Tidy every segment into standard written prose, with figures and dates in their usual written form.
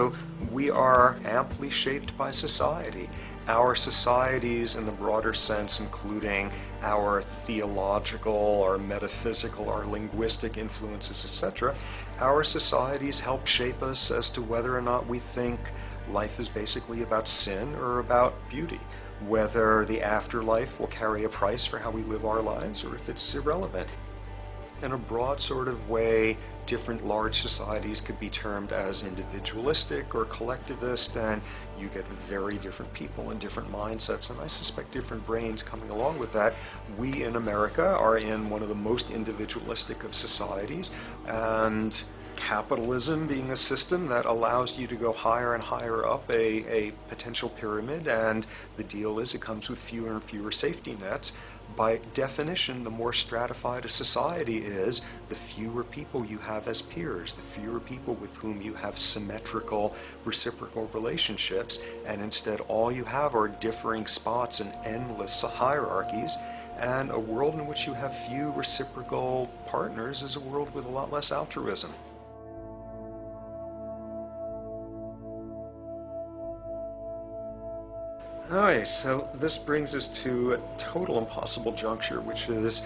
So we are amply shaped by society. Our societies, in the broader sense, including our theological, our metaphysical, our linguistic influences, etc., our societies help shape us as to whether or not we think life is basically about sin or about beauty, whether the afterlife will carry a price for how we live our lives or if it's irrelevant. In a broad sort of way, different large societies could be termed as individualistic or collectivist, and you get very different people and different mindsets, and I suspect different brains coming along with that. We in America are in one of the most individualistic of societies, and capitalism being a system that allows you to go higher and higher up a potential pyramid, and the deal is it comes with fewer and fewer safety nets. By definition, the more stratified a society is, the fewer people you have as peers, the fewer people with whom you have symmetrical, reciprocal relationships, and instead all you have are differing spots and endless hierarchies. And a world in which you have few reciprocal partners is a world with a lot less altruism. Alright, so this brings us to a total impossible juncture, which is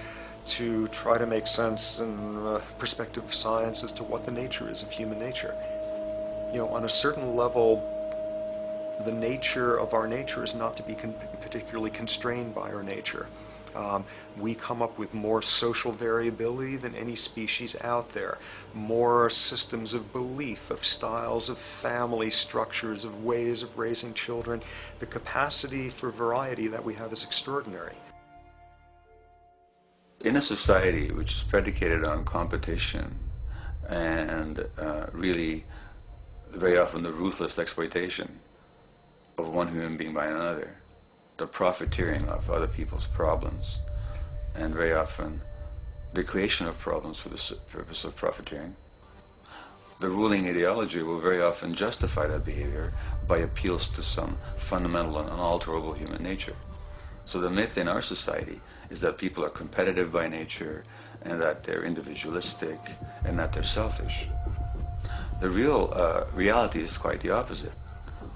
to try to make sense in the perspective of science as to what the nature is of human nature. You know, on a certain level, the nature of our nature is not to be particularly constrained by our nature. We come up with more social variability than any species out there, more systems of belief, of styles of family structures, of ways of raising children. The capacity for variety that we have is extraordinary. In a society which is predicated on competition and really very often the ruthless exploitation of one human being by another, the profiteering of other people's problems, and very often the creation of problems for the purpose of profiteering, the ruling ideology will very often justify that behavior by appeals to some fundamental and unalterable human nature. So the myth in our society is that people are competitive by nature, and that they're individualistic, and that they're selfish. The real reality is quite the opposite.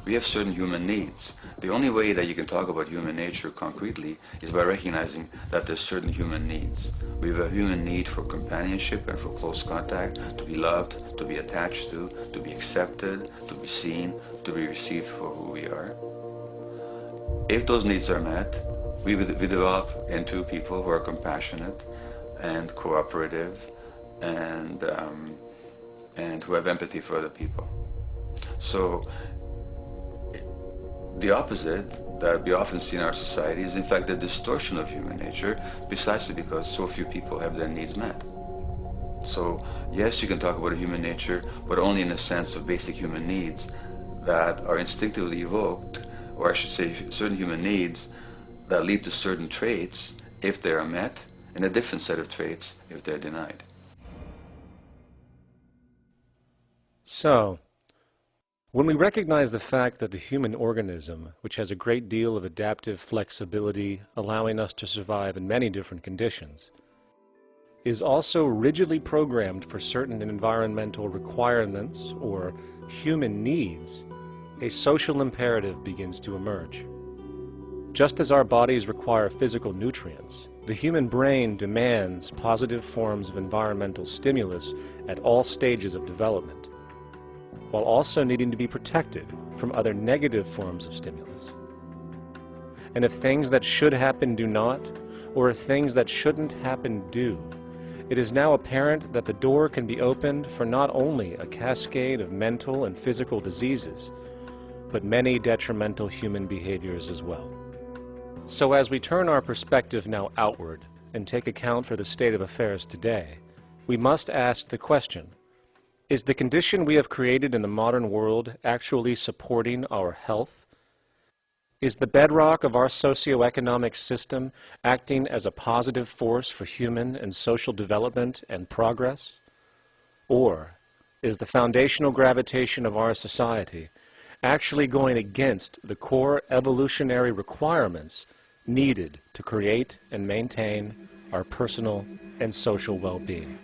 We have certain human needs. The only way that you can talk about human nature concretely is by recognizing that there's certain human needs. We have a human need for companionship and for close contact, to be loved, to be attached to be accepted, to be seen, to be received for who we are. If those needs are met, we develop into people who are compassionate and cooperative and who have empathy for other people. So the opposite that we often see in our society is in fact the distortion of human nature, precisely because so few people have their needs met. So yes, you can talk about a human nature, but only in a sense of basic human needs that are instinctively evoked, or I should say certain human needs that lead to certain traits if they are met, and a different set of traits if they're denied. So, when we recognize the fact that the human organism, which has a great deal of adaptive flexibility, allowing us to survive in many different conditions, is also rigidly programmed for certain environmental requirements or human needs, a social imperative begins to emerge. Just as our bodies require physical nutrients, the human brain demands positive forms of environmental stimulus at all stages of development, while also needing to be protected from other negative forms of stimulus. And if things that should happen do not, or if things that shouldn't happen do, it is now apparent that the door can be opened for not only a cascade of mental and physical diseases, but many detrimental human behaviors as well. So as we turn our perspective now outward and take account for the state of affairs today, we must ask the question, is the condition we have created in the modern world actually supporting our health? Is the bedrock of our socioeconomic system acting as a positive force for human and social development and progress? Or is the foundational gravitation of our society actually going against the core evolutionary requirements needed to create and maintain our personal and social well-being?